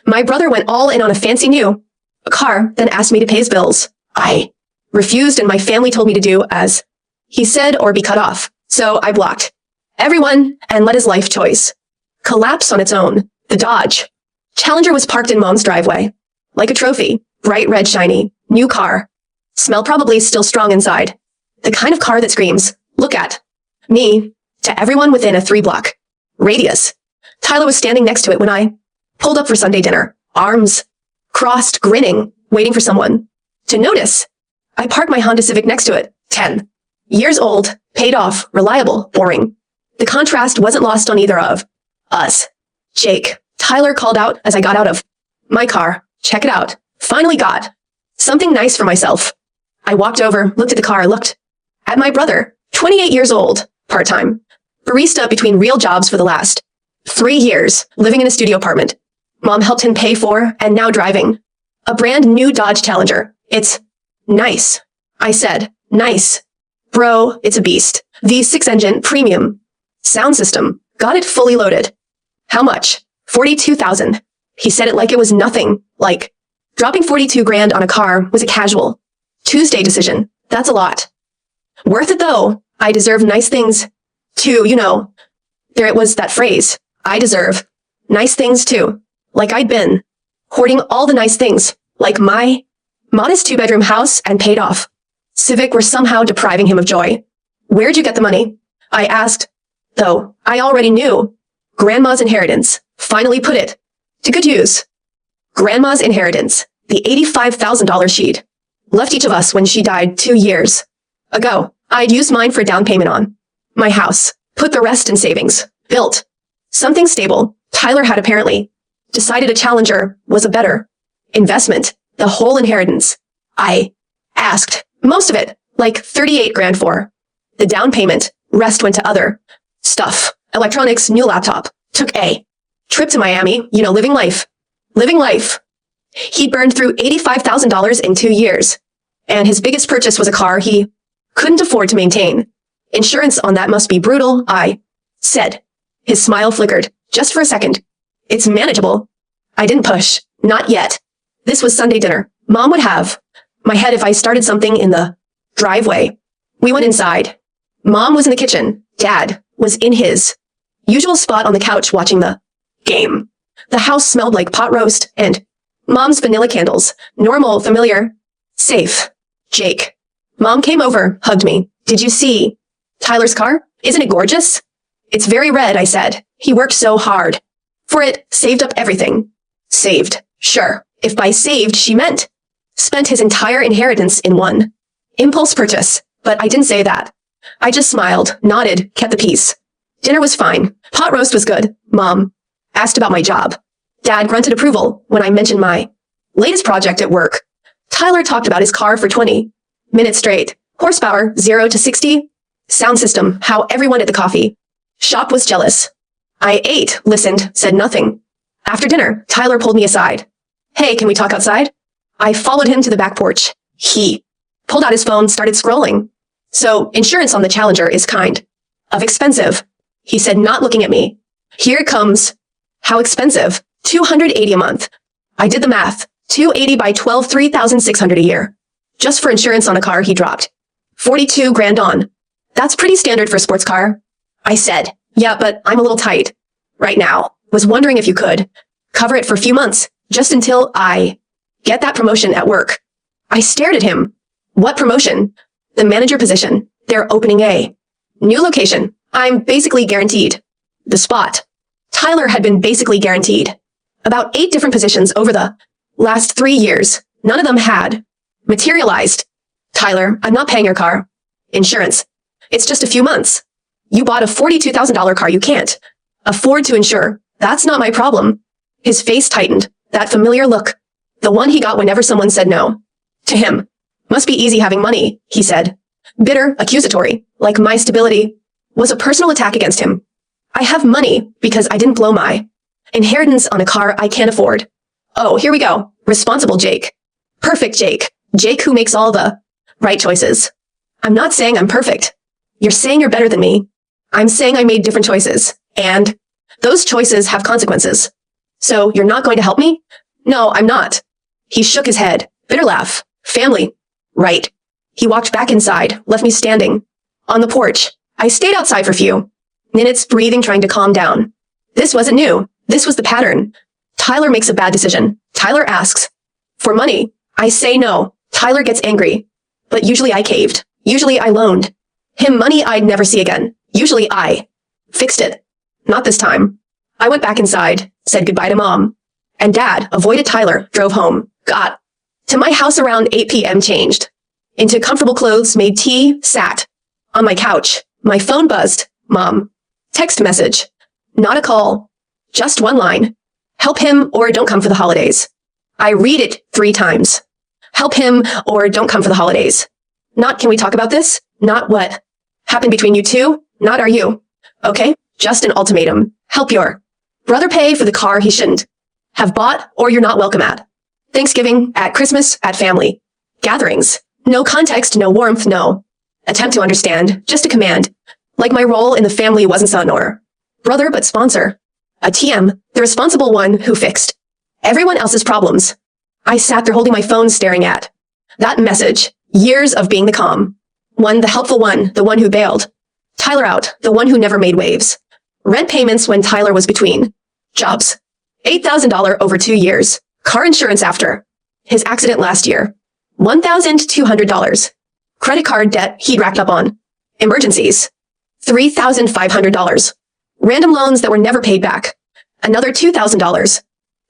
My brother went all in on a fancy new car, then asked me to pay his bills. I refused, and my family told me to do as he said or be cut off. So I blocked everyone and let his life choice collapse on its own. The Dodge Challenger was parked in Mom's driveway. Like a trophy, bright red shiny, new car. Smell probably still strong inside. The kind of car that screams, look at me, to everyone within a 3-block radius. Tyler was standing next to it when I pulled up for Sunday dinner, arms crossed, grinning, waiting for someone to notice. I parked my Honda Civic next to it, 10 years old, paid off, reliable, boring. The contrast wasn't lost on either of us. Jake, Tyler called out as I got out of my car. Check it out. Finally got something nice for myself. I walked over, looked at the car, looked at my brother, 28 years old, part-time, barista between real jobs for the last 3 years, living in a studio apartment. Mom helped him pay for and now driving a brand new Dodge Challenger. It's nice. I said, nice. Bro, it's a beast. V6 engine, premium sound system. Got it fully loaded. How much? $42,000. He said it like it was nothing. Like, dropping 42 grand on a car was a casual Tuesday decision. That's a lot. Worth it though. I deserve nice things too, you know. There it was, that phrase. I deserve nice things too. Like I'd been hoarding all the nice things, like my modest 2-bedroom house and paid off Civic were somehow depriving him of joy. Where'd you get the money? I asked, though I already knew. Grandma's inheritance. Finally put it to good use. Grandma's inheritance, the $85,000 she'd left each of us when she died 2 years ago. I'd used mine for down payment on my house, put the rest in savings, built something stable. Tyler had apparently decided a Challenger was a better investment. The whole inheritance, I asked, most of it, like 38 grand for the down payment. Rest went to other stuff, electronics, new laptop. Took a trip to Miami, you know, living life. Living life. He burned through $85,000 in 2 years. And his biggest purchase was a car he couldn't afford to maintain. Insurance on that must be brutal, I said. His smile flickered, just for a second. It's manageable. I didn't push. Not yet. This was Sunday dinner. Mom would have my head if I started something in the driveway. We went inside. Mom was in the kitchen. Dad was in his usual spot on the couch watching the game. The house smelled like pot roast and Mom's vanilla candles. Normal, familiar, safe. Jake. Mom came over, hugged me. Did you see Tyler's car? Isn't it gorgeous? It's very red, I said. He worked so hard for it, saved up everything. Saved. Sure. If by saved she meant spent his entire inheritance in one impulse purchase. But I didn't say that. I just smiled, nodded, kept the peace. Dinner was fine. Pot roast was good. Mom asked about my job. Dad grunted approval when I mentioned my latest project at work. Tyler talked about his car for 20 minutes straight. Horsepower, 0 to 60. Sound system, how everyone at the coffee shop was jealous. I ate, listened, said nothing. After dinner, Tyler pulled me aside. Hey, can we talk outside? I followed him to the back porch. He pulled out his phone, started scrolling. So, insurance on the Challenger is kind of expensive, he said, not looking at me. Here it comes. How expensive? $280 a month. I did the math. 280 by 12, 3,600 a year. Just for insurance on a car he dropped 42 grand on. That's pretty standard for a sports car. I said, yeah, but I'm a little tight right now. Was wondering if you could cover it for a few months, just until I get that promotion at work. I stared at him. What promotion? The manager position. They're opening a new location. I'm basically guaranteed the spot. Tyler had been basically guaranteed about 8 different positions over the last 3 years. None of them had materialized. Tyler, I'm not paying your car insurance. It's just a few months. You bought a $42,000 car you can't afford to insure. That's not my problem. His face tightened. That familiar look. The one he got whenever someone said no to him. Must be easy having money, he said. Bitter, accusatory, like my stability was a personal attack against him. I have money because I didn't blow my inheritance on a car I can't afford. Oh, here we go. Responsible Jake. Perfect Jake. Jake who makes all the right choices. I'm not saying I'm perfect. You're saying you're better than me. I'm saying I made different choices. And those choices have consequences. So you're not going to help me? No, I'm not. He shook his head. Bitter laugh. Family. Right. He walked back inside, left me standing. On the porch. I stayed outside for a few minutes, breathing, trying to calm down. This wasn't new. This was the pattern. Tyler makes a bad decision. Tyler asks for money. I say no. Tyler gets angry. But usually I caved. Usually I loaned him money I'd never see again. Usually I fixed it. Not this time. I went back inside, said goodbye to Mom and Dad, avoided Tyler, drove home, got to my house around 8 p.m., changed into comfortable clothes, made tea, sat on my couch. My phone buzzed. Mom. Text message. Not a call. Just one line. Help him or don't come for the holidays. I read it 3 times. Help him or don't come for the holidays. Not can we talk about this? Not what happened between you two? Not are you? Okay? Just an ultimatum. Help your brother pay for the car he shouldn't have bought or you're not welcome at Thanksgiving, at Christmas, at family gatherings. No context, no warmth, no attempt to understand, just a command. Like my role in the family wasn't son or brother, but sponsor. A TM, the responsible one who fixed everyone else's problems. I sat there holding my phone, staring at that message. Years of being the calm one, the helpful one, the one who bailed Tyler out, the one who never made waves. Rent payments when Tyler was between jobs. $8,000 over 2 years. Car insurance after his accident last year. $1,200. Credit card debt he'd racked up on emergencies. $3,500. Random loans that were never paid back. Another $2,000.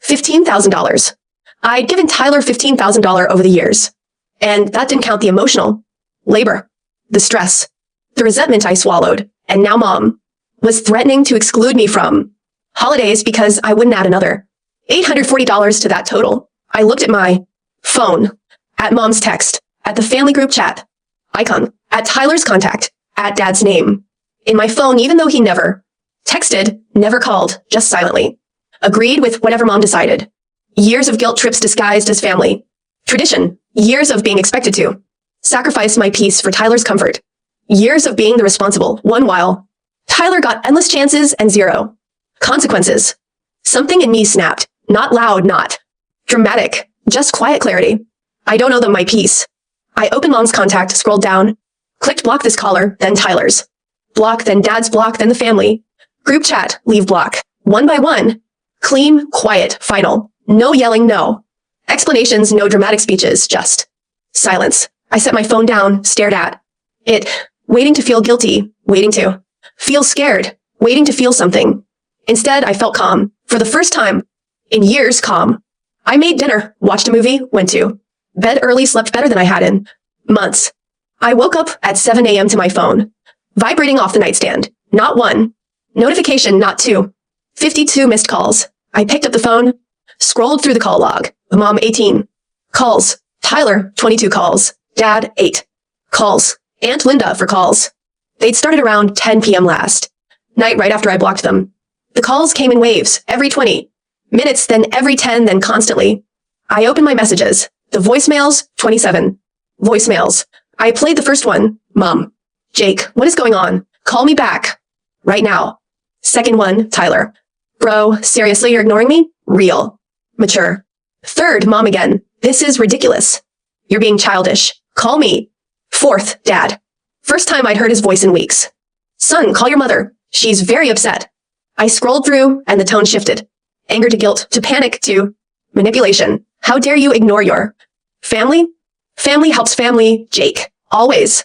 $15,000. I'd given Tyler $15,000 over the years. And that didn't count the emotional labor, the stress, the resentment I swallowed. And now Mom was threatening to exclude me from holidays because I wouldn't add another $840 to that total. I looked at my phone, at Mom's text, at the family group chat icon, at Tyler's contact, at Dad's name. In my phone, even though he never texted, never called, just silently agreed with whatever Mom decided. Years of guilt trips disguised as family tradition. Years of being expected to sacrifice my peace for Tyler's comfort. Years of being the responsible one while Tyler got endless chances and 0 consequences. Something in me snapped. Not loud, not dramatic, just quiet clarity. I don't owe them my peace. I opened Mom's contact, scrolled down, clicked block this caller, then Tyler's block, then Dad's block, then the family group chat, leave block. One by one. Clean, quiet, final. No yelling, no explanations, no dramatic speeches, just silence. I set my phone down, stared at it, waiting to feel guilty, waiting to feel scared, waiting to feel something. Instead, I felt calm. For the first time in years, calm. I made dinner, watched a movie, went to bed early, slept better than I had in months. I woke up at 7 a.m. to my phone, vibrating off the nightstand. Not 1 notification, not 2. 52 missed calls. I picked up the phone, scrolled through the call log. Mom, 18 calls. Tyler, 22 calls. Dad, 8 calls. Aunt Linda for calls. They'd started around 10 p.m. last night, right after I blocked them. The calls came in waves, every 20 minutes, then every 10, then constantly. I opened my messages. The voicemails, 27 voicemails. I played the first one. Mom. Jake, what is going on? Call me back. Right now. Second one, Tyler. Bro, seriously, you're ignoring me? Real. Mature. Third, Mom again. This is ridiculous. You're being childish. Call me. Fourth, Dad. First time I'd heard his voice in weeks. Son, call your mother. She's very upset. I scrolled through and the tone shifted. Anger to guilt, to panic, to manipulation. How dare you ignore your family? Family helps family, Jake. Always.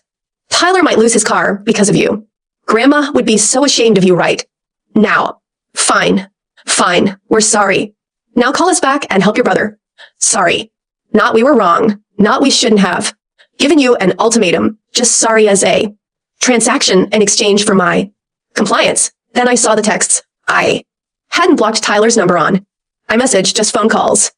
Tyler might lose his car because of you. Grandma would be so ashamed of you right now. Fine. Fine. We're sorry. Now call us back and help your brother. Sorry. Not we were wrong. Not we shouldn't have given you an ultimatum. Just sorry as a transaction in exchange for my compliance. Then I saw the texts. I hadn't blocked Tyler's number on iMessage, just phone calls.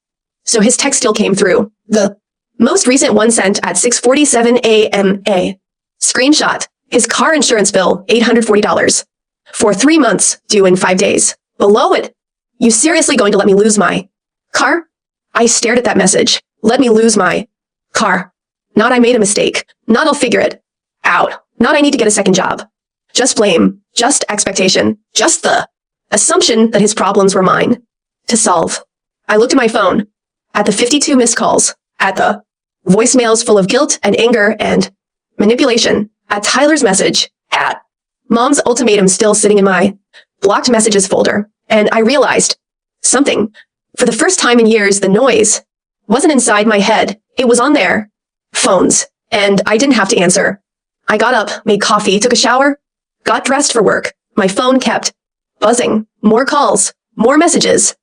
So his text still came through. The most recent one sent at 6:47 a.m. A screenshot. His car insurance bill, $840. For 3 months, due in 5 days. Below it, you seriously going to let me lose my car? I stared at that message. Let me lose my car. Not I made a mistake. Not I'll figure it out. Not I need to get a second job. Just blame. Just expectation. Just the assumption that his problems were mine. to solve. I looked at my phone, at the 52 missed calls, at the voicemails full of guilt and anger and manipulation, at Tyler's message, at Mom's ultimatum still sitting in my blocked messages folder, and I realized something. For the first time in years, the noise wasn't inside my head. It was on their phones, and I didn't have to answer. I got up, made coffee, took a shower, got dressed for work. My phone kept buzzing. More calls, more messages,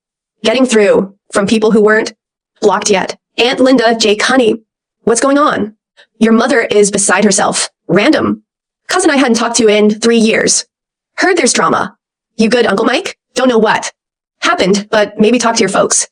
getting through from people who weren't blocked yet. Aunt Linda, Jake, honey, what's going on? Your mother is beside herself. Random. Cousin I hadn't talked to in 3 years. Heard there's drama. You good, Uncle Mike? Don't know what happened, but maybe talk to your folks.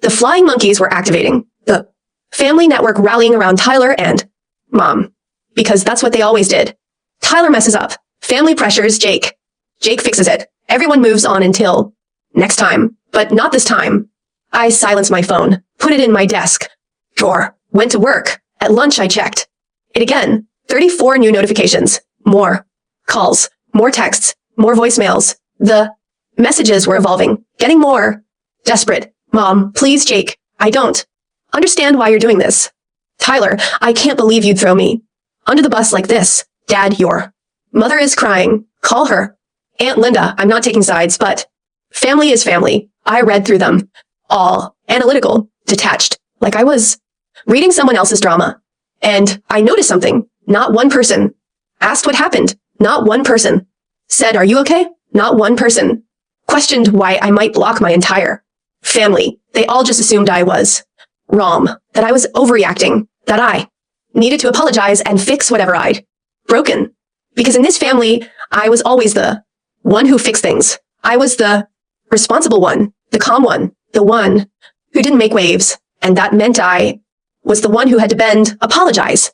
The flying monkeys were activating. The family network rallying around Tyler and Mom. Because that's what they always did. Tyler messes up. Family pressures Jake. Jake fixes it. Everyone moves on until next time. But not this time. I silenced my phone, put it in my desk drawer, went to work. At lunch I checked it again. 34 new notifications. More calls, more texts, more voicemails. The messages were evolving, getting more desperate. Mom, please, Jake, I don't understand why you're doing this. Tyler, I can't believe you'd throw me under the bus like this. Dad, your mother is crying. Call her. Aunt Linda, I'm not taking sides, but family is family. I read through them. All analytical, detached, like I was reading someone else's drama. And I noticed something. Not one person asked what happened. Not one person said, are you okay? Not one person questioned why I might block my entire family. They all just assumed I was wrong, that I was overreacting, that I needed to apologize and fix whatever I'd broken. Because in this family, I was always the one who fixed things. I was the responsible one, the calm one, the one who didn't make waves. And that meant I was the one who had to bend, apologize,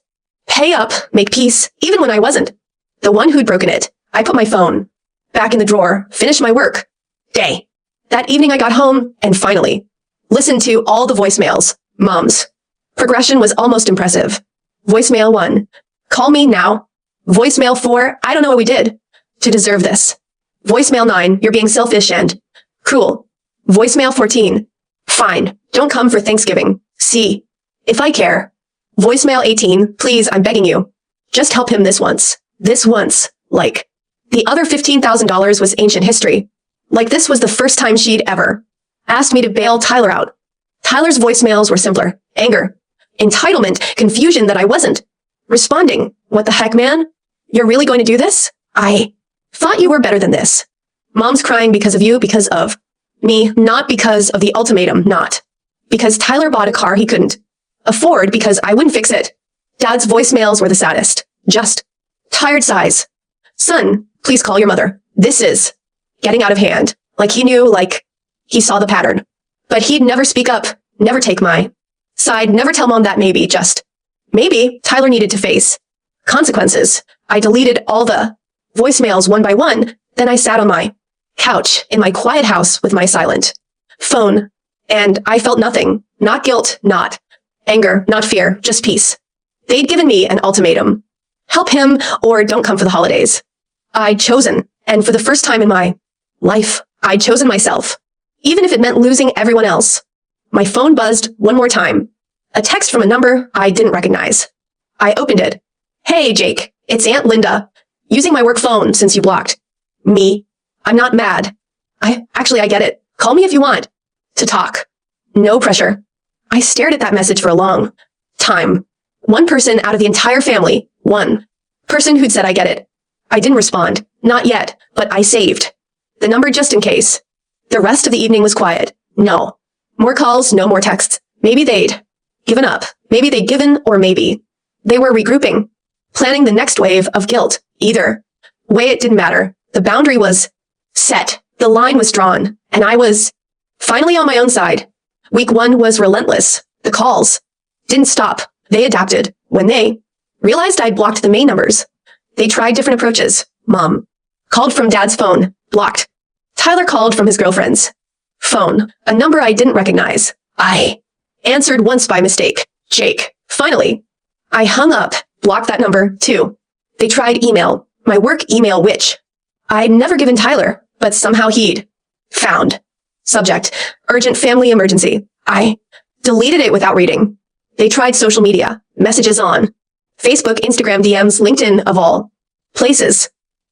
pay up, make peace, even when I wasn't the one who'd broken it. I put my phone back in the drawer, finished my work day. That evening I got home and finally listened to all the voicemails. Mom's progression was almost impressive. Voicemail 1, call me now. Voicemail 4, I don't know what we did to deserve this. Voicemail 9, you're being selfish and cruel. Voicemail 14, fine, don't come for Thanksgiving. See if I care. Voicemail 18, please, I'm begging you. Just help him this once. This once. Like, the other $15,000 was ancient history. Like this was the first time she'd ever asked me to bail Tyler out. Tyler's voicemails were simpler. Anger, entitlement, confusion that I wasn't responding. What the heck, man? You're really going to do this? I thought you were better than this. Mom's crying because of you, because of me, not because of the ultimatum, not because Tyler bought a car he couldn't afford because I wouldn't fix it. Dad's voicemails were the saddest. Just tired sighs. Son, please call your mother. This is getting out of hand. Like he knew, like he saw the pattern. But he'd never speak up, never take my side, never tell Mom that maybe, just maybe, Tyler needed to face consequences. I deleted all the voicemails one by one. Then I sat on my couch in my quiet house with my silent phone. And I felt nothing. Not guilt, not anger, not fear, just peace. They'd given me an ultimatum. Help him or don't come for the holidays. I'd chosen, and for the first time in my life, I'd chosen myself, even if it meant losing everyone else. My phone buzzed one more time. A text from a number I didn't recognize. I opened it. Hey, Jake, it's Aunt Linda. Using my work phone since you blocked me. I'm not mad. I get it. Call me if you want to talk. No pressure. I stared at that message for a long time. One person out of the entire family. One person who'd said I get it. I didn't respond. Not yet, but I saved the number just in case. The rest of the evening was quiet. No more calls, no more texts. Maybe they'd given up. Maybe they'd given, or maybe they were regrouping, planning the next wave of guilt. Either way, it didn't matter. The boundary was set. The line was drawn, and I was finally on my own side. Week 1 was relentless. The calls didn't stop. They adapted. When they realized I'd blocked the main numbers, they tried different approaches. Mom called from Dad's phone, blocked. Tyler called from his girlfriend's phone, a number I didn't recognize. I answered once by mistake. Jake. Finally, I hung up, blocked that number too. They tried email, my work email, which I'd never given Tyler, but somehow he'd found Subject, urgent family emergency. I deleted it without reading. They tried social media, messages on Facebook, Instagram, DMs, LinkedIn, of all places.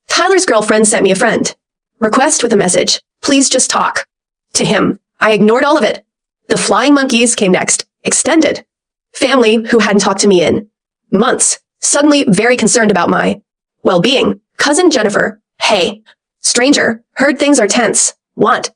Tyler's girlfriend sent me a friend request with a message. Please just talk to him. I ignored all of it. The flying monkeys came next. Extended family who hadn't talked to me in months, suddenly very concerned about my well-being. Cousin Jennifer. Hey, stranger, heard things are tense. Want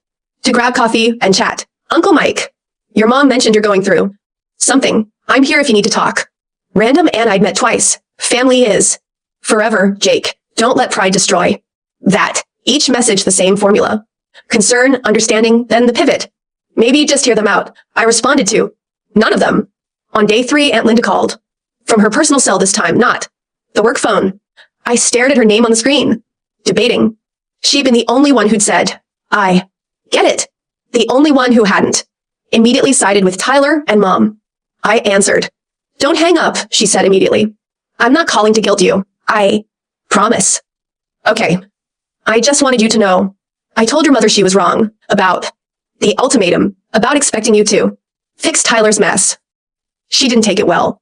to grab coffee and chat. Uncle Mike. Your mom mentioned you're going through something. I'm here if you need to talk. Random and I'd met twice. Family is forever, Jake. Don't let pride destroy that. Each message the same formula. Concern, understanding, then the pivot. Maybe just hear them out. I responded to none of them. On day 3, Aunt Linda called. From her personal cell this time, not the work phone. I stared at her name on the screen, debating. She'd been the only one who'd said, I get it. The only one who hadn't. Immediately sided with Tyler and Mom. I answered. Don't hang up, she said immediately. I'm not calling to guilt you. I promise. Okay. I just wanted you to know. I told your mother she was wrong about the ultimatum, about expecting you to fix Tyler's mess. She didn't take it well.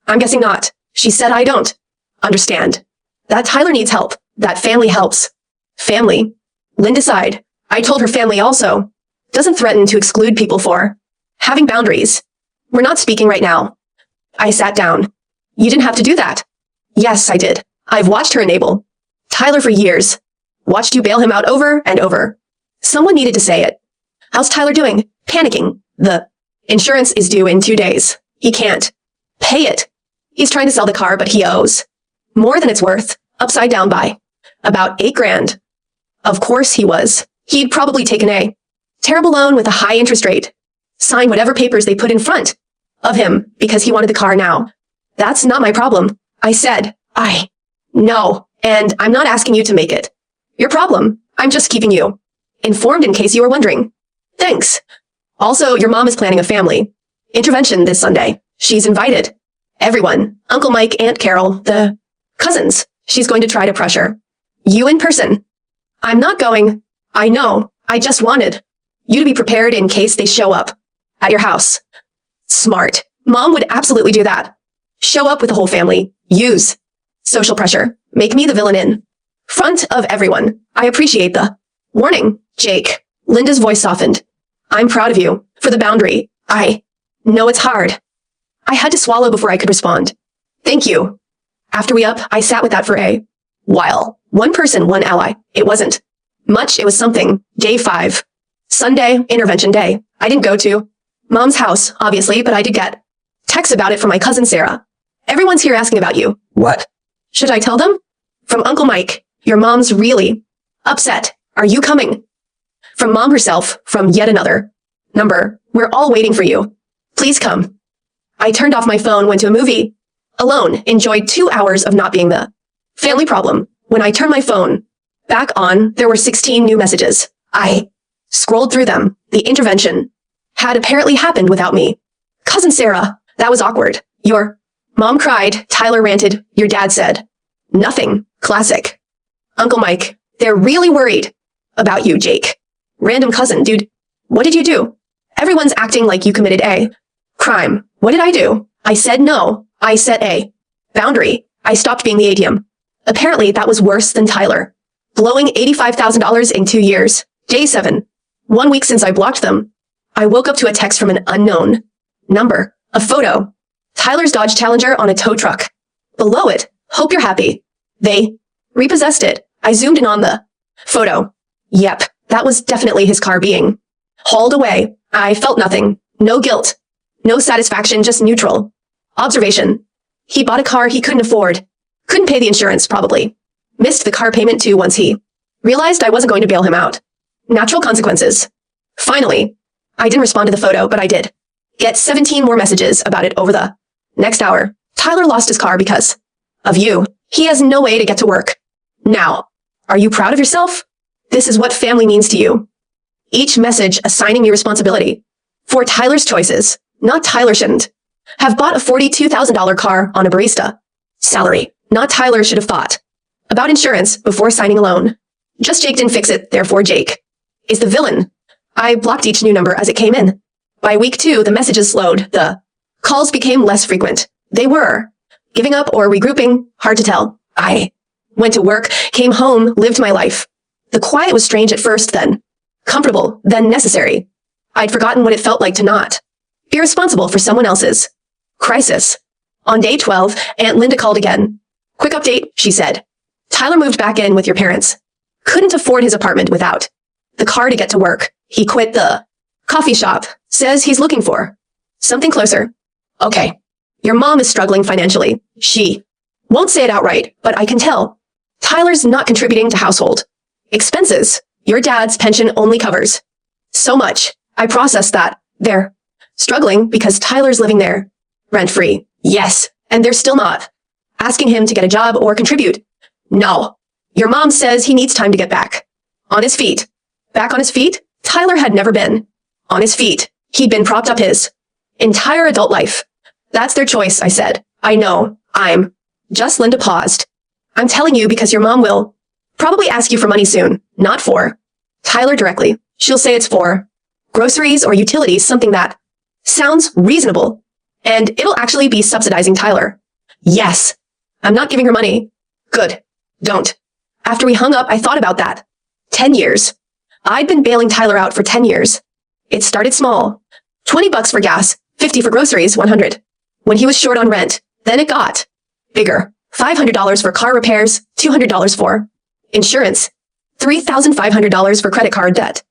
I'm guessing not. She said I don't understand that Tyler needs help, that family helps. Family. Linda sighed. I told her family also doesn't threaten to exclude people for having boundaries. We're not speaking right now. I sat down. You didn't have to do that. Yes, I did. I've watched her enable Tyler for years. Watched you bail him out over and over. Someone needed to say it. How's Tyler doing? Panicking. The insurance is due in 2 days. He can't pay it. He's trying to sell the car, but he owes more than it's worth. Upside down by about $8,000. Of course he was. He'd probably taken a terrible loan with a high interest rate. Sign whatever papers they put in front of him because he wanted the car now. That's not my problem. I said, I know, and I'm not asking you to make it your problem. I'm just keeping you informed in case you were wondering. Thanks. Also, your mom is planning a family intervention this Sunday. She's invited everyone. Uncle Mike, Aunt Carol, the cousins. She's going to try to pressure you in person. I'm not going. I know. I just wanted you to be prepared in case they show up at your house. Smart. Mom would absolutely do that. Show up with the whole family. Use social pressure. Make me the villain in front of everyone. I appreciate the warning, Jake. Linda's voice softened. I'm proud of you for the boundary. I know it's hard. I had to swallow before I could respond. Thank you. After we up, I sat with that for a while. One person, one ally. It wasn't much. It was something. Day 5. Sunday, intervention day. I didn't go to Mom's house, obviously, but I did get texts about it from my cousin Sarah. Everyone's here asking about you. What? Should I tell them? From Uncle Mike. Your mom's really upset. Are you coming? From Mom herself, from yet another number. We're all waiting for you. Please come. I turned off my phone, went to a movie. Alone, enjoyed 2 hours of not being the family problem. When I turned my phone back on, there were 16 new messages. I scrolled through them. The intervention had apparently happened without me. Cousin Sarah, that was awkward. Your mom cried. Tyler ranted. Your dad said nothing. Classic. Uncle Mike, they're really worried about you, Jake. Random cousin, dude. What did you do? Everyone's acting like you committed a crime. What did I do? I said no. I set a boundary. I stopped being the ATM. Apparently, that was worse than Tyler. Blowing $85,000 in 2 years. Day 7. 1 week since I blocked them. I woke up to a text from an unknown number. A photo. Tyler's Dodge Challenger on a tow truck. Below it, hope you're happy. They repossessed it. I zoomed in on the photo. Yep, that was definitely his car being hauled away. I felt nothing. No guilt. No satisfaction, just neutral observation. He bought a car he couldn't afford. Couldn't pay the insurance, probably. Missed the car payment too once he realized I wasn't going to bail him out. Natural consequences. Finally, I didn't respond to the photo, but I did get 17 more messages about it over the next hour. Tyler lost his car because of you. He has no way to get to work. Now, are you proud of yourself? This is what family means to you. Each message assigning me responsibility for Tyler's choices. Not Tyler shouldn't have bought a $42,000 car on a barista salary. Not Tyler should have thought about insurance before signing a loan. Just Jake didn't fix it, therefore Jake is the villain. I blocked each new number as it came in. By week 2, the messages slowed. The calls became less frequent. They were giving up or regrouping, hard to tell. I went to work, came home, lived my life. The quiet was strange at first, then comfortable, then necessary. I'd forgotten what it felt like to not be responsible for someone else's crisis. On day 12, Aunt Linda called again. Quick update, she said. Tyler moved back in with your parents. Couldn't afford his apartment without the car to get to work. He quit the coffee shop. Says he's looking for something closer. Okay. Your mom is struggling financially. She won't say it outright, but I can tell. Tyler's not contributing to household expenses. Your dad's pension only covers so much. I processed that. They're struggling because Tyler's living there rent-free. Yes. And they're still not asking him to get a job or contribute. No. Your mom says he needs time to get back on his feet. Back on his feet? Tyler had never been on his feet. He'd been propped up his entire adult life. That's their choice, I said. I know. Linda paused. I'm telling you because your mom will probably ask you for money soon. Not for Tyler directly. She'll say it's for groceries or utilities, something that sounds reasonable. And it'll actually be subsidizing Tyler. Yes. I'm not giving her money. Good. Don't. After we hung up, I thought about that. 10 years. I'd been bailing Tyler out for 10 years. It started small. $20 for gas, $50 for groceries, $100 when he was short on rent. Then it got bigger. $500 for car repairs, $200 for insurance, $3,500 for credit card debt.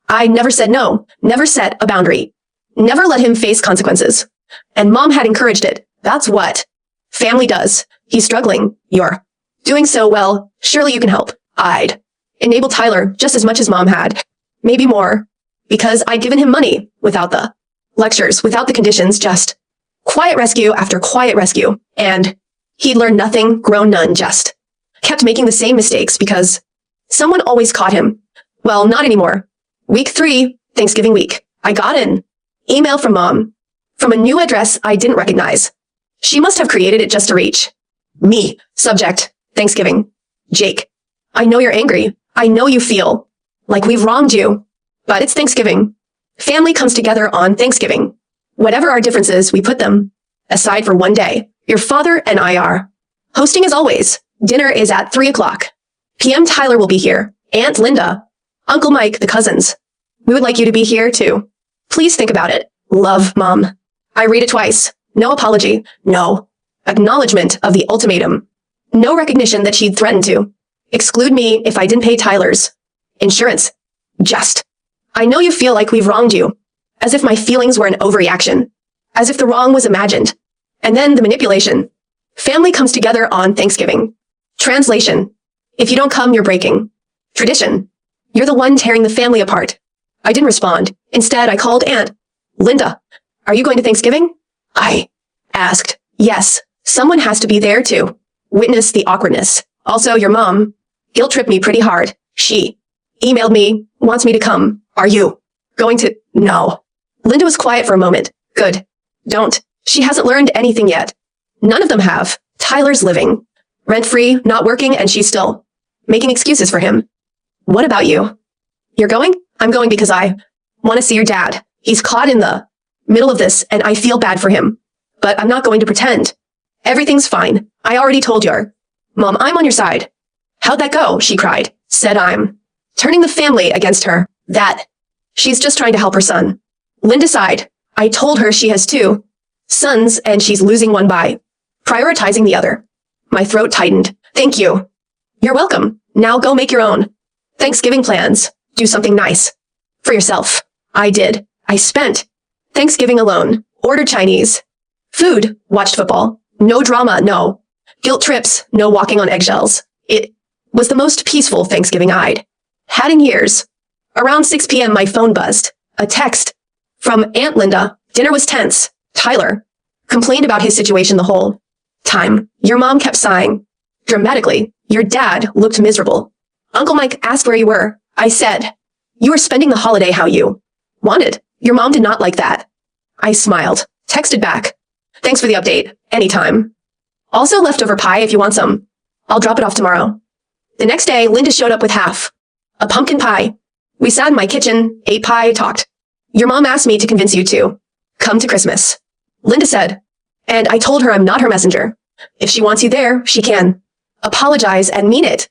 I never said no, never set a boundary, never let him face consequences. And mom had encouraged it. That's what family does. He's struggling. You're doing so well. Surely you can help. I'd enable Tyler just as much as mom had, maybe more, because I'd given him money without the lectures, without the conditions, just quiet rescue after quiet rescue. And he'd learned nothing, grown none, just kept making the same mistakes because someone always caught him. Well, not anymore. Week 3, Thanksgiving week, I got an email from mom from a new address I didn't recognize. She must have created it just to reach me. Subject, Thanksgiving. Jake, I know you're angry. I know you feel like we've wronged you, but it's Thanksgiving. Family comes together on Thanksgiving. Whatever our differences, we put them aside for one day. Your father and I are hosting as always. Dinner is at 3:00 p.m. Tyler will be here. Aunt Linda, Uncle Mike, the cousins. We would like you to be here too. Please think about it. Love, Mom. I read it twice. No apology. No acknowledgement of the ultimatum. No recognition that she'd threatened to exclude me if I didn't pay Tyler's insurance. Just, I know you feel like we've wronged you. As if my feelings were an overreaction. As if the wrong was imagined. And then the manipulation. Family comes together on Thanksgiving. Translation. If you don't come, you're breaking tradition. You're the one tearing the family apart. I didn't respond. Instead, I called Aunt Linda. Are you going to Thanksgiving? I asked. Yes, someone has to be there to witness the awkwardness. Also, your mom guilt tripped me pretty hard. She emailed me, wants me to come. Are you going to? No. Linda was quiet for a moment. Good. Don't. She hasn't learned anything yet. None of them have. Tyler's living rent-free, not working, and she's still making excuses for him. What about you? You're going? I'm going because I want to see your dad. He's caught in the middle of this, and I feel bad for him. But I'm not going to pretend. Everything's fine. I already told your mom I'm on your side. How'd that go? She cried. Said I'm turning the family against her. That she's just trying to help her son. Linda sighed. I told her she has 2 sons, and she's losing one by prioritizing the other. My throat tightened. Thank you. You're welcome. Now go make your own Thanksgiving plans. Do something nice for yourself. I did. I spent Thanksgiving alone. Ordered Chinese food. Watched football. No drama. No guilt trips. No walking on eggshells. It was the most peaceful Thanksgiving I'd had in years. Around 6 p.m. my phone buzzed. A text from Aunt Linda. Dinner was tense. Tyler complained about his situation the whole time. Your mom kept sighing dramatically. Your dad looked miserable. Uncle Mike asked where you were. I said, you were spending the holiday how you wanted. Your mom did not like that. I smiled. Texted back. Thanks for the update. Anytime. Also leftover pie if you want some. I'll drop it off tomorrow. The next day, Linda showed up with half a pumpkin pie. We sat in my kitchen, ate pie, talked. Your mom asked me to convince you to come to Christmas. Linda said, and I told her I'm not her messenger. If she wants you there, she can. Apologize and mean it.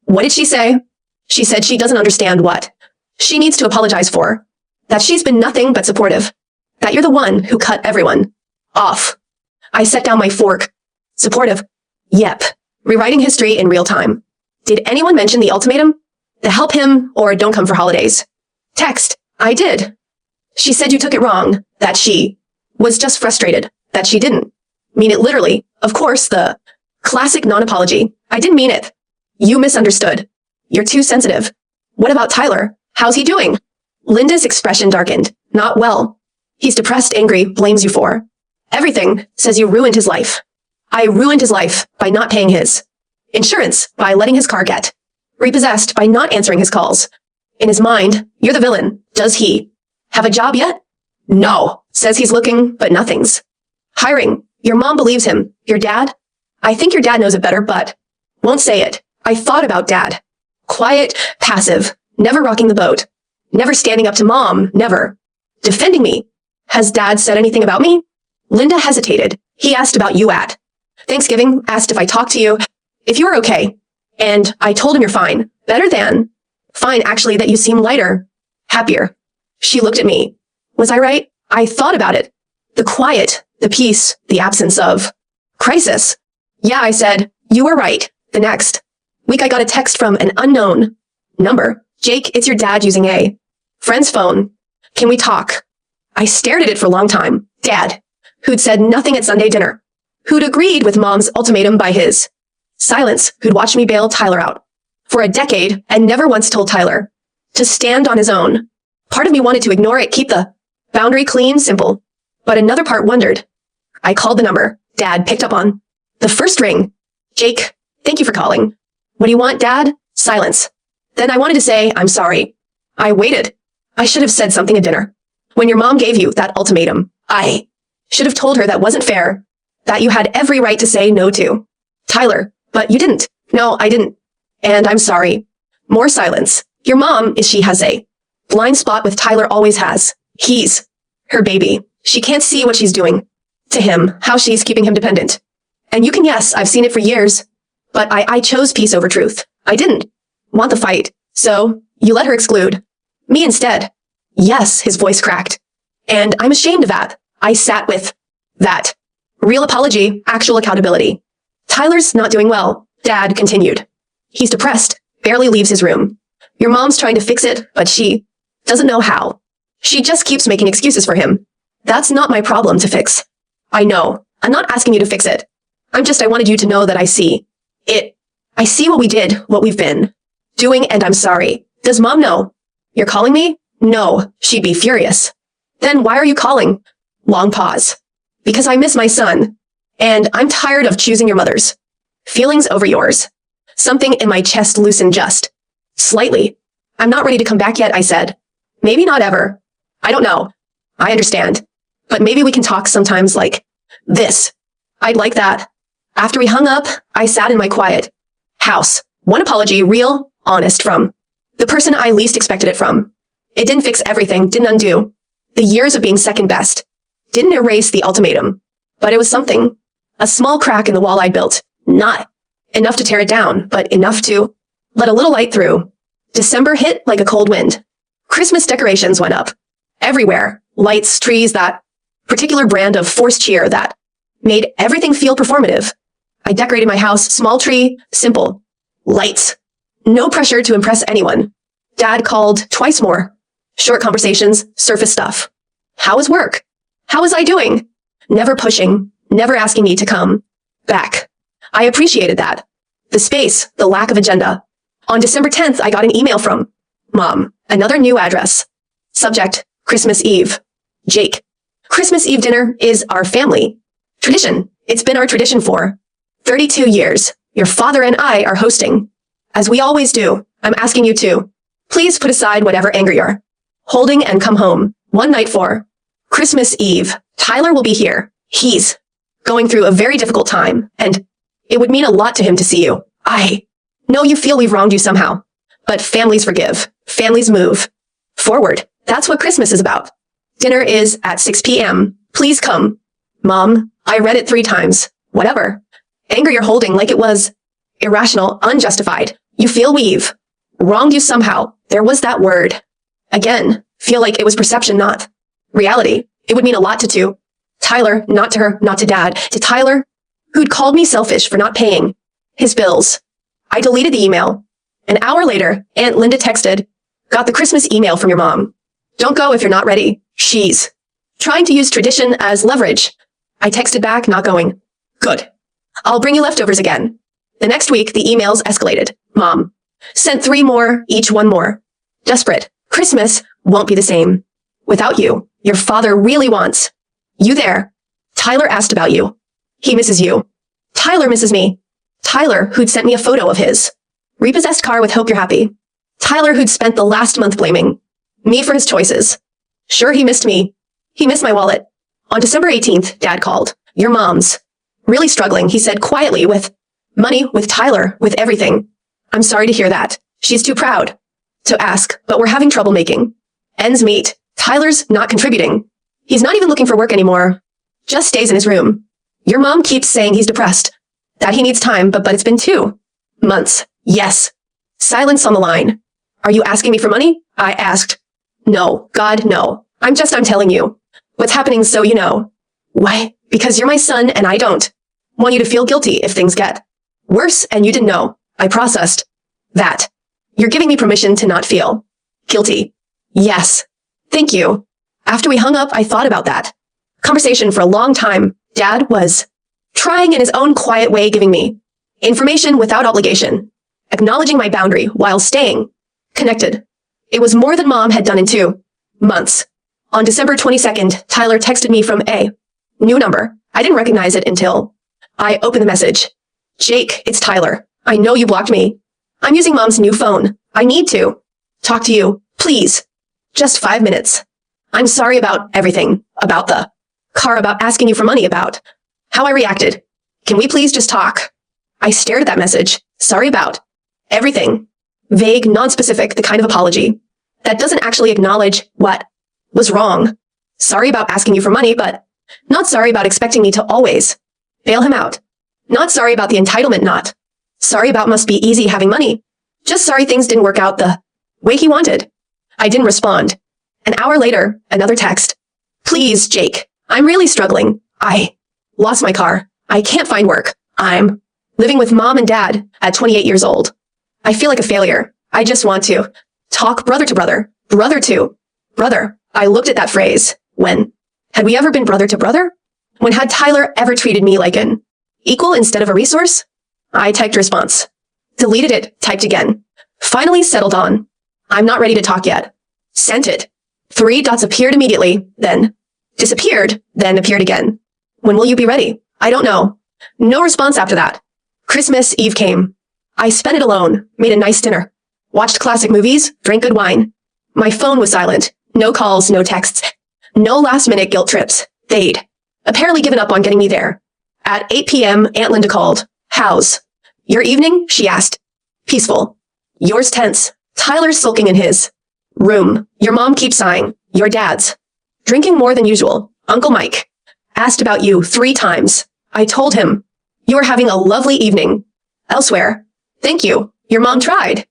What did she say? She said she doesn't understand what she needs to apologize for. That she's been nothing but supportive. That you're the one who cut everyone off. I set down my fork. Supportive. Yep. Rewriting history in real time. Did anyone mention the ultimatum? The help him or don't come for holidays? Text. I did. She said you took it wrong. That she was just frustrated. That she didn't mean it literally. Of course, the classic non-apology. I didn't mean it. You misunderstood. You're too sensitive. What about Tyler? How's he doing? Linda's expression darkened. Not well. He's depressed, angry, blames you for everything, says you ruined his life. I ruined his life by not paying his insurance, by letting his car get repossessed, by not answering his calls. In his mind, you're the villain. Does he have a job yet? No. Says he's looking, but nothing's hiring. Your mom believes him. Your dad? I think your dad knows it better, but won't say it. I thought about dad. Quiet, passive, never rocking the boat. Never standing up to mom, never defending me. Has dad said anything about me? Linda hesitated. He asked about you at Thanksgiving, asked if I talked to you, if you were okay. And I told him you're fine. Better than fine, actually, that you seem lighter, happier. She looked at me. Was I right? I thought about it. The quiet, the peace, the absence of crisis. Yeah, I said, you were right. The next week I got a text from an unknown number. Jake, it's your dad using a friend's phone. Can we talk? I stared at it for a long time. Dad, who'd said nothing at Sunday dinner, who'd agreed with mom's ultimatum by his silence, who'd watched me bail Tyler out for a decade and never once told Tyler to stand on his own. Part of me wanted to ignore it, keep the boundary clean, simple. But another part wondered. I called the number. Dad picked up on the first ring. Jake, thank you for calling. What do you want, Dad? Silence. Then I wanted to say, I'm sorry. I waited. I should have said something at dinner. When your mom gave you that ultimatum, I should have told her that wasn't fair, that you had every right to say no to Tyler, but you didn't. No, I didn't. And I'm sorry. More silence. Your mom, she has a blind spot with Tyler, always has. He's her baby. She can't see what she's doing to him, how she's keeping him dependent. And you can guess, I've seen it for years. But I chose peace over truth. I didn't want the fight. So you let her exclude me instead. Yes, his voice cracked. And I'm ashamed of that. I sat with that. Real apology, actual accountability. Tyler's not doing well, Dad continued. He's depressed, barely leaves his room. Your mom's trying to fix it, but she doesn't know how. She just keeps making excuses for him. That's not my problem to fix. I know. I'm not asking you to fix it. I wanted you to know that I see it. I see what we did, what we've been doing, and I'm sorry. Does mom know? You're calling me? No, she'd be furious. Then why are you calling? Long pause. Because I miss my son. And I'm tired of choosing your mother's feelings over yours. Something in my chest loosened just slightly. I'm not ready to come back yet, I said. Maybe not ever. I don't know. I understand. But maybe we can talk sometimes like this. I'd like that. After we hung up, I sat in my quiet house. One apology, real, honest, from the person I least expected it from. It didn't fix everything, didn't undo the years of being second best, didn't erase the ultimatum, but it was something. A small crack in the wall I built, not enough to tear it down, but enough to let a little light through. December hit like a cold wind. Christmas decorations went up everywhere. Lights, trees, that particular brand of forced cheer that made everything feel performative. I decorated my house, small tree, simple. Lights. No pressure to impress anyone. Dad called twice more. Short conversations, surface stuff. How was work? How was I doing? Never pushing, never asking me to come back. I appreciated that. The space, the lack of agenda. On December 10th, I got an email from Mom. Another new address. Subject, Christmas Eve. Jake. Christmas Eve dinner is our family tradition. It's been our tradition for 32 years. Your father and I are hosting. As we always do, I'm asking you to please put aside whatever anger you're holding and come home one night for Christmas Eve. Tyler will be here. He's going through a very difficult time, and it would mean a lot to him to see you. I know you feel we've wronged you somehow, but families forgive. Families move forward. That's what Christmas is about. Dinner is at 6 p.m. Please come. Mom, I read it 3 times. Whatever. Anger you're holding like it was irrational, unjustified. You feel we've wronged you somehow. There was that word. Again, feel like it was perception, not reality. It would mean a lot to Tyler, not to her, not to Dad. To Tyler, who'd called me selfish for not paying his bills. I deleted the email. An hour later, Aunt Linda texted, got the Christmas email from your mom. Don't go if you're not ready. She's trying to use tradition as leverage. I texted back, not going. Good. I'll bring you leftovers again. The next week, the emails escalated. Mom sent 3 more, each 1 more. Desperate. Christmas won't be the same without you. Your father really wants you there. Tyler asked about you. He misses you. Tyler misses me. Tyler, who'd sent me a photo of his repossessed car with hope you're happy. Tyler, who'd spent the last month blaming me for his choices. Sure, he missed me. He missed my wallet. On December 18th, Dad called. Your mom's really struggling, he said quietly, with money, with Tyler, with everything. I'm sorry to hear that. She's too proud to ask, but we're having trouble making ends meet. Tyler's not contributing. He's not even looking for work anymore. Just stays in his room. Your mom keeps saying he's depressed, that he needs time, but it's been 2 months. Yes. Silence on the line. Are you asking me for money? I asked. No, God, no. I'm telling you what's happening so you know. Why? Because you're my son and I don't want you to feel guilty if things get worse and you didn't know. I processed that. You're giving me permission to not feel guilty. Yes. Thank you. After we hung up, I thought about that conversation for a long time. Dad was trying in his own quiet way, giving me information without obligation, acknowledging my boundary while staying connected. It was more than Mom had done in 2 months. On December 22nd, Tyler texted me from a new number. I didn't recognize it until I opened the message. Jake, it's Tyler. I know you blocked me. I'm using Mom's new phone. I need to talk to you, please. Just 5 minutes. I'm sorry about everything, about the car, about asking you for money, about how I reacted. Can we please just talk? I stared at that message. Sorry about everything. Vague, non-specific, the kind of apology that doesn't actually acknowledge what was wrong. Sorry about asking you for money, but not sorry about expecting me to always bail him out. Not sorry about the entitlement, not sorry about must be easy having money. Just sorry things didn't work out the way he wanted. I didn't respond. An hour later, another text. Please, Jake, I'm really struggling. I lost my car. I can't find work. I'm living with Mom and Dad at 28 years old. I feel like a failure. I just want to talk brother to brother, brother to brother. I looked at that phrase. When had we ever been brother to brother? When had Tyler ever treated me like an equal instead of a resource? I typed response. Deleted it, typed again. Finally settled on. I'm not ready to talk yet. Sent it. 3 dots appeared immediately, then disappeared, then appeared again. When will you be ready? I don't know. No response after that. Christmas Eve came. I spent it alone, made a nice dinner, watched classic movies, drank good wine. My phone was silent. No calls, no texts. No last-minute guilt trips. They'd apparently given up on getting me there. At 8 p.m., Aunt Linda called. How's your evening? She asked. Peaceful. Yours tense. Tyler's sulking in his room. Your mom keeps sighing. Your dad's drinking more than usual. Uncle Mike asked about you 3 times. I told him you were having a lovely evening elsewhere. Thank you. Your mom tried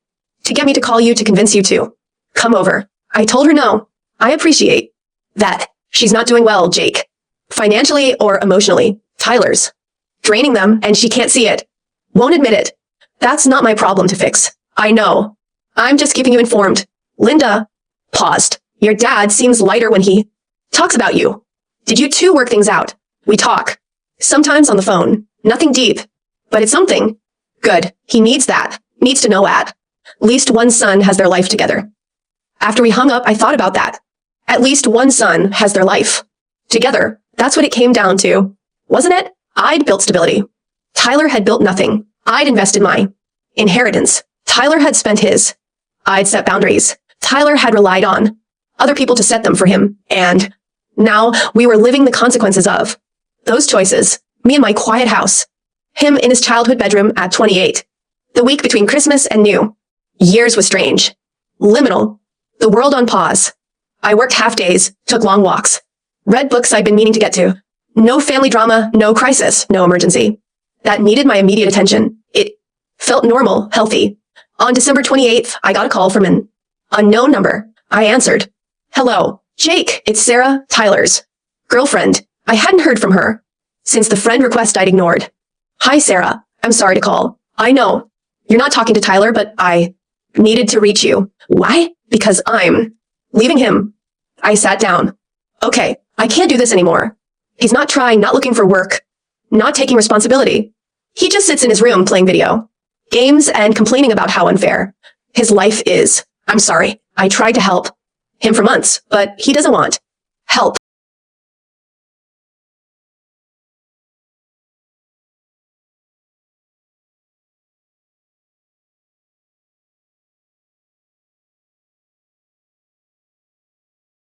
to get me to call you to convince you to come over. I told her no. I appreciate that. She's not doing well, Jake. Financially or emotionally. Tyler's draining them and she can't see it. Won't admit it. That's not my problem to fix. I know. I'm just keeping you informed. Linda paused. Your dad seems lighter when he talks about you. Did you 2 work things out? We talk. Sometimes on the phone. Nothing deep. But it's something. Good. He needs that. Needs to know at least one son has their life together. After we hung up, I thought about that. At least one son has their life together. That's what it came down to, wasn't it? I'd built stability. Tyler had built nothing. I'd invested my inheritance. Tyler had spent his. I'd set boundaries. Tyler had relied on other people to set them for him. And now we were living the consequences of those choices. Me in my quiet house. Him in his childhood bedroom at 28. The week between Christmas and New Year's was strange. Liminal. The world on pause. I worked half days, took long walks. Read books I'd been meaning to get to. No family drama, no crisis, no emergency. That needed my immediate attention. It felt normal, healthy. On December 28th, I got a call from an unknown number. I answered. Hello, Jake, it's Sarah, Tyler's girlfriend. I hadn't heard from her since the friend request I'd ignored. Hi, Sarah. I'm sorry to call. I know you're not talking to Tyler, but I needed to reach you. Why? Because I'm leaving him. I sat down. Okay, I can't do this anymore. He's not trying, not looking for work, not taking responsibility. He just sits in his room playing video games and complaining about how unfair his life is. I'm sorry. I tried to help him for months, but he doesn't want help.